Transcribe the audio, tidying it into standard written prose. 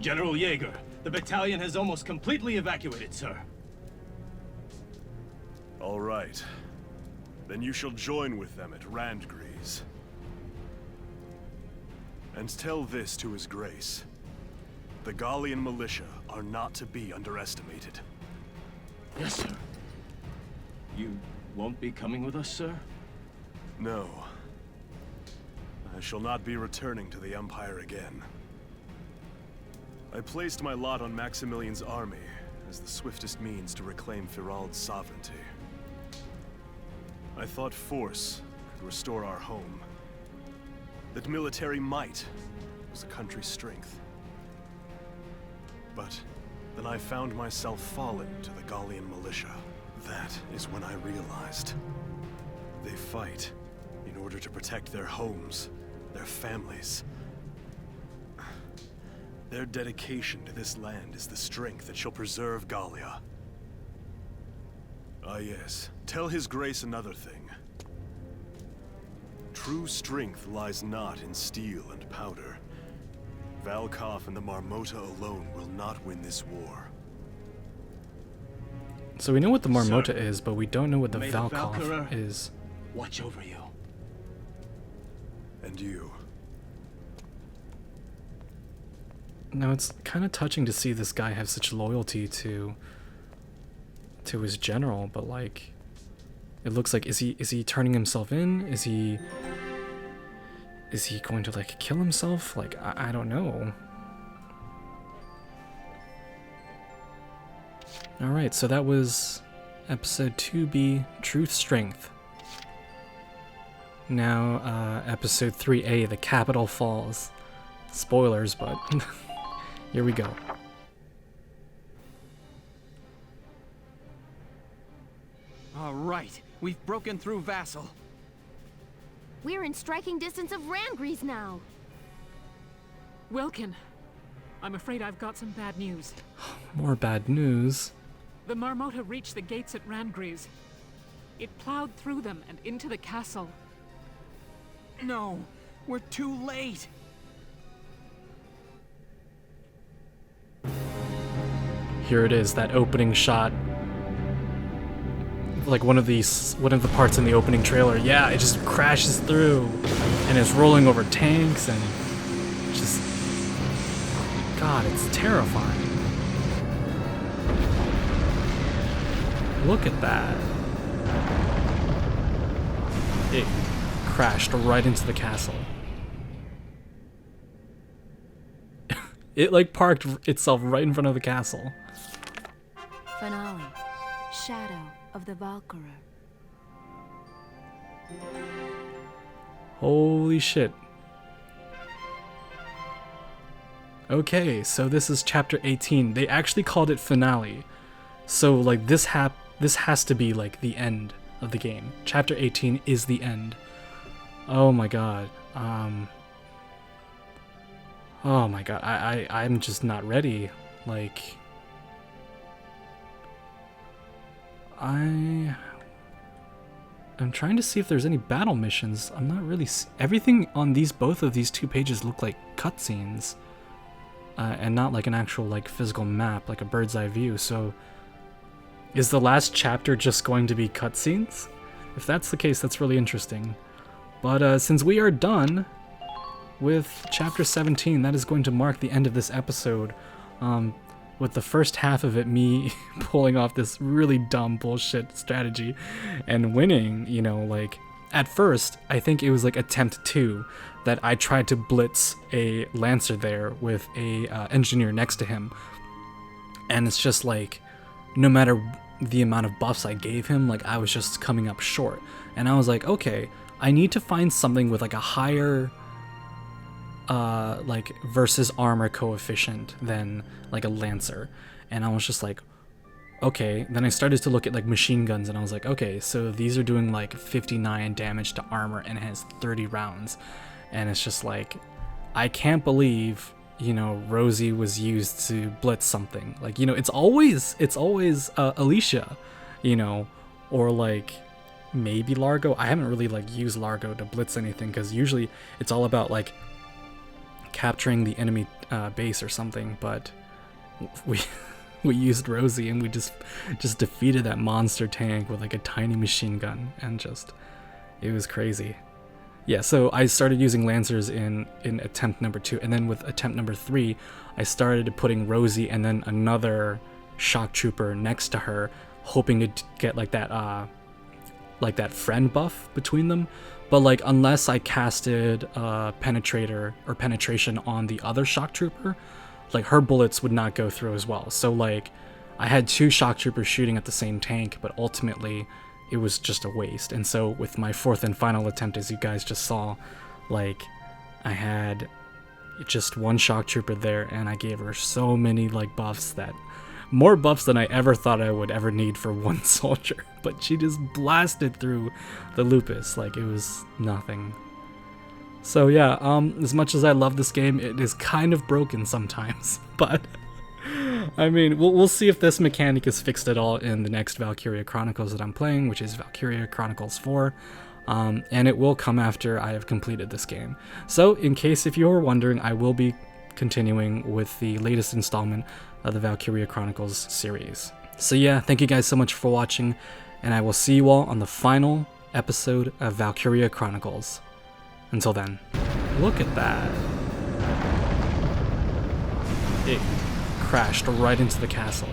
General Jaeger, the battalion has almost completely evacuated, sir. All right. Then you shall join with them at Randgrees. And tell this to his grace. The Gallian militia are not to be underestimated. Yes, sir. You won't be coming with us, sir? No. I shall not be returning to the Empire again. I placed my lot on Maximilian's army as the swiftest means to reclaim Firald's sovereignty. I thought force could restore our home. That military might was the country's strength. But then I found myself fallen to the Gallian militia. That is when I realized they fight in order to protect their homes, their families. Their dedication to this land is the strength that shall preserve Gallia. Ah yes, tell his grace another thing. True strength lies not in steel and powder. Valkov and the Marmota alone will not win this war. So we know what the Marmota Sir, is, but we don't know what the may Valkov Valkyria is. watch over you. And you. Now it's kind of touching to see this guy have such loyalty to his general, but like, it looks like is he turning himself in? Is he going to like kill himself? Like I don't know. All right, so that was episode 2B, Truth Strength. Now episode 3A, The Capital Falls. Spoilers, but here we go. All right, we've broken through Vassal. We're in striking distance of Randgrees now. Wilkin, I'm afraid I've got some bad news. More bad news. The Marmota reached the gates at Randgrees. It plowed through them and into the castle. No, we're too late. Here it is, that opening shot. Like one of the parts in the opening trailer. Yeah, it just crashes through and it's rolling over tanks and just, God, it's terrifying. Look at that. It crashed right into the castle. It like parked itself right in front of the castle. Finale. Shadow of the Valkyria. Holy shit. Okay, so this is chapter 18. They actually called it finale. So like this has to be like the end of the game. Chapter 18 is the end. Oh my god. Oh my god. I'm just not ready. Like I'm trying to see if there's any battle missions. I'm not really everything on both of these 2 pages look like cutscenes. And not like an actual like physical map, like a bird's eye view. So is the last chapter just going to be cutscenes? If that's the case, that's really interesting. But since we are done with chapter 17, that is going to mark the end of this episode. With the first half of it, me pulling off this really dumb bullshit strategy and winning, you know, like, at first, I think it was like attempt 2 that I tried to blitz a Lancer there with a engineer next to him. And it's just like, no matter the amount of buffs I gave him, like, I was just coming up short. And I was like, okay, I need to find something with like a higher like versus armor coefficient than like a Lancer. And I was just like, okay. Then I started to look at like machine guns and I was like, okay, so these are doing like 59 damage to armor and it has 30 rounds. And it's just like, I can't believe, you know, Rosie was used to blitz something. Like, you know, it's always Alicia, you know, or like maybe Largo. I haven't really like used Largo to blitz anything because usually it's all about like capturing the enemy base or something, but we we used Rosie and we just defeated that monster tank with like a tiny machine gun, and it was crazy. Yeah, so I started using Lancers in attempt number 2, and then with attempt number 3, I started putting Rosie and then another shock trooper next to her, hoping to get like that friend buff between them. But like, unless I casted penetrator or penetration on the other shock trooper, like her bullets would not go through as well. So like, I had 2 shock troopers shooting at the same tank, but ultimately it was just a waste. And so with my 4th and final attempt, as you guys just saw, like, I had just 1 shock trooper there, and I gave her so many like buffs, that more buffs than I ever thought I would ever need for 1 soldier. But she just blasted through the lupus like it was nothing. So yeah, as much as I love this game, it is kind of broken sometimes. But I mean, we'll see if this mechanic is fixed at all in the next Valkyria Chronicles that I'm playing, which is Valkyria Chronicles 4. And it will come after I have completed this game. So in case if you were wondering, I will be continuing with the latest installment of the Valkyria Chronicles series. So yeah, thank you guys so much for watching, and I will see you all on the final episode of Valkyria Chronicles. Until then, look at that. It crashed right into the castle.